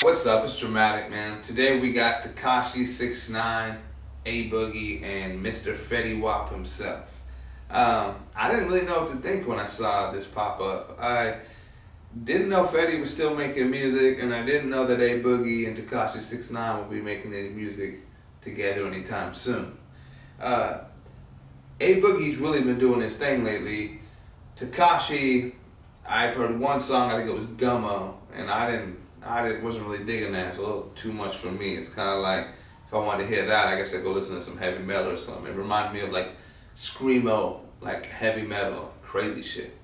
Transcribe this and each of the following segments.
What's up? It's Drumatic, man. Today we got Tekashi6IX9INE, A Boogie, and Mr. Fetty Wap himself. I didn't really know what to think when I saw this pop up. I didn't know Fetty was still making music, and I didn't know that A Boogie and Tekashi6IX9INE would be making any music together anytime soon. A Boogie's really been doing his thing lately. Tekashi, I've heard one song, I think it was Gummo, and I wasn't really digging that. It's a little too much for me. It's kind of like, if I wanted to hear that, I guess I'd go listen to some heavy metal or something. It reminded me of like screamo, like heavy metal, crazy shit.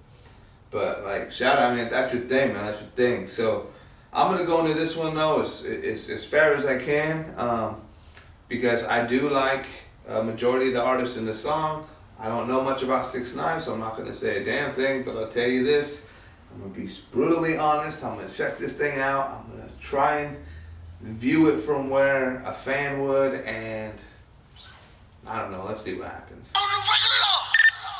But like, shout out, man, that's your thing, man, that's your thing. So I'm gonna go into this one though as fair as I can, because I do like a majority of the artists in the song. I don't know much about 6IX9INE, so I'm not gonna say a damn thing, but I'll tell you this. I'm gonna be brutally honest. I'm gonna check this thing out. I'm gonna try and view it from where a fan would, and I don't know. Let's see what happens. On the regular,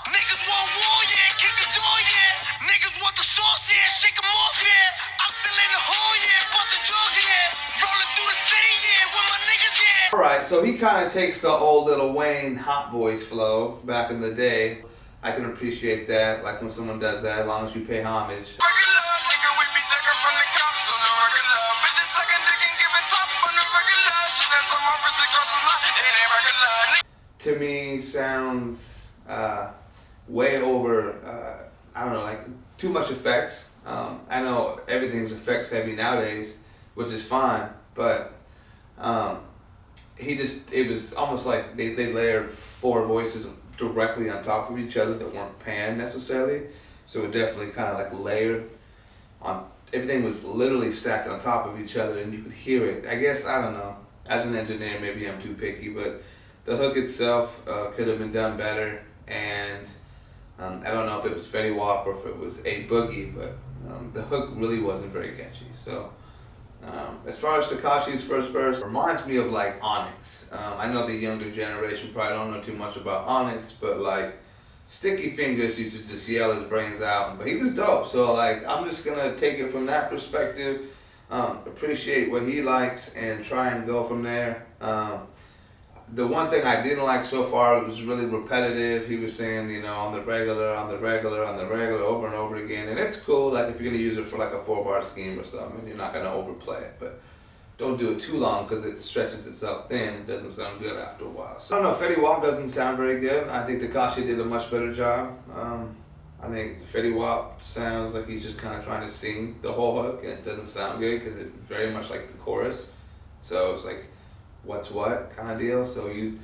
niggas want war, yeah, kick the door, yeah. Niggas want the sauce, yeah, shake 'em off, yeah. I'm still in the hole, yeah, bustin' drugs, yeah. Rolling through the city, yeah, with my niggas, yeah. Alright, so he kind of takes the old Lil Wayne Hot Boys flow back in the day. I can appreciate that, like when someone does that, as long as you pay homage. To me, sounds way over, I don't know, like too much effects. I know everything's effects heavy nowadays, which is fine, but it was almost like they layered 4 voices directly on top of each other that weren't panned necessarily. So it definitely kind of like layered on, everything was literally stacked on top of each other and you could hear it. I guess, I don't know, as an engineer maybe I'm too picky, but the hook itself could have been done better, and I don't know if it was Fetty Wap or if it was A Boogie, but the hook really wasn't very catchy. So as far as Tekashi's first verse, reminds me of like Onyx. I know the younger generation probably don't know too much about Onyx, but like Sticky Fingers used to just yell his brains out, but he was dope. So like, I'm just gonna take it from that perspective, appreciate what he likes and try and go from there. The one thing I didn't like so far, it was really repetitive. He was saying, you know, on the regular, over and over again. And it's cool, like if you're gonna use it for like a 4-bar scheme or something, you're not gonna overplay it. But don't do it too long because it stretches itself thin. It doesn't sound good after a while. So I don't know, Fetty Wap doesn't sound very good. I think Tekashi did a much better job. I think Fetty Wap sounds like he's just kind of trying to sing the whole hook, and it doesn't sound good because it's very much like the chorus. So it's like, what's what kind of deal. So you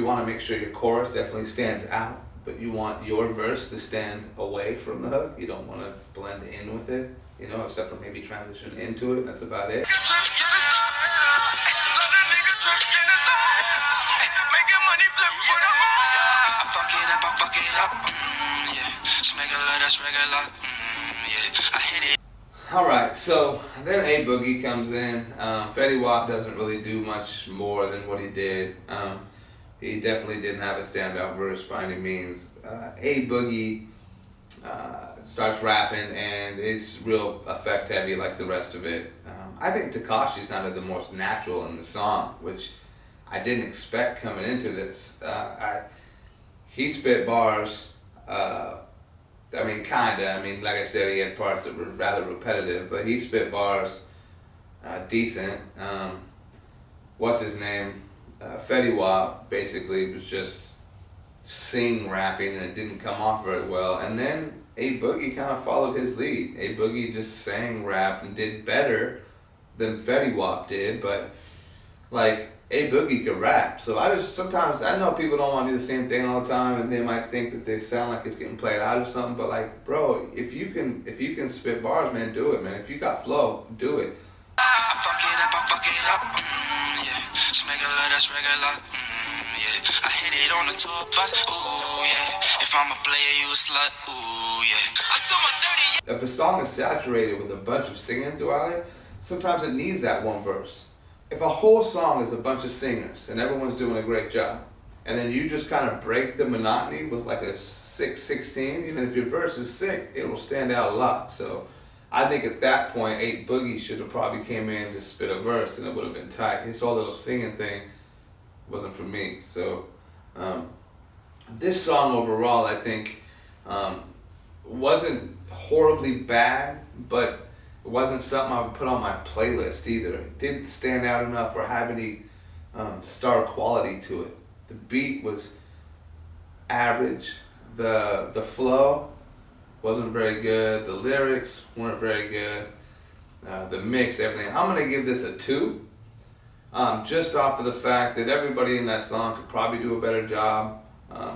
want to make sure your chorus definitely stands out, but you want your verse to stand away from the hook. You don't want to blend in with it, you know, except for maybe transition into it. That's about it. Alright, so then A Boogie comes in. Fetty Wap doesn't really do much more than what he did. He definitely didn't have a standout verse by any means. A Boogie starts rapping and it's real effect heavy like the rest of it. I think Tekashi sounded the most natural in the song, which I didn't expect coming into this. He spit bars. I mean, kinda. I mean, like I said, he had parts that were rather repetitive, but he spit bars decent. What's his name? Fetty Wap basically was just sing rapping, and it didn't come off very well. And then A Boogie kind of followed his lead. A Boogie just sang rap and did better than Fetty Wap did, but like, A Boogie could rap. So sometimes I know people don't want to do the same thing all the time, and they might think that they sound like it's getting played out or something, but like, bro, if you can spit bars, man, do it, man. If you got flow, do it. I fuck it up, yeah. Smegular, that's regular, yeah. I hit it on the tour bus, ooh, yeah. If I'm a player, you a slut, ooh, yeah. I told my 30. If a song is saturated with a bunch of singing throughout it, sometimes it needs that one verse. If a whole song is a bunch of singers and everyone's doing a great job, and then you just kind of break the monotony with like a 6/16, even if your verse is sick, it will stand out a lot. So I think at that point, A Boogie should have probably came in to spit a verse and it would have been tight. His whole little singing thing wasn't for me. So this song overall, I think, wasn't horribly bad, but it wasn't something I would put on my playlist either. It didn't stand out enough or have any star quality to it. The beat was average. The flow wasn't very good. The lyrics weren't very good. The mix, everything. I'm gonna give this a 2. Just off of the fact that everybody in that song could probably do a better job.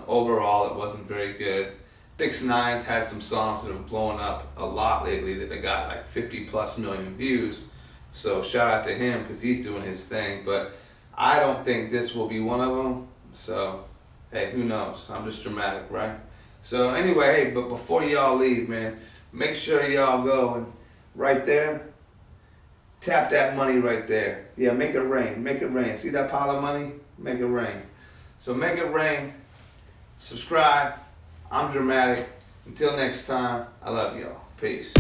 Overall, it wasn't very good. 6IX9INE's had some songs that have blown up a lot lately that they got like 50+ million views. So shout out to him because he's doing his thing. But I don't think this will be one of them. So hey, who knows? I'm just dramatic, right? So anyway, hey, but before y'all leave, man, make sure y'all go and right there, tap that money right there. Yeah, make it rain, make it rain. See that pile of money? Make it rain. So make it rain. Subscribe. I'm Drumatic. Until next time, I love y'all. Peace.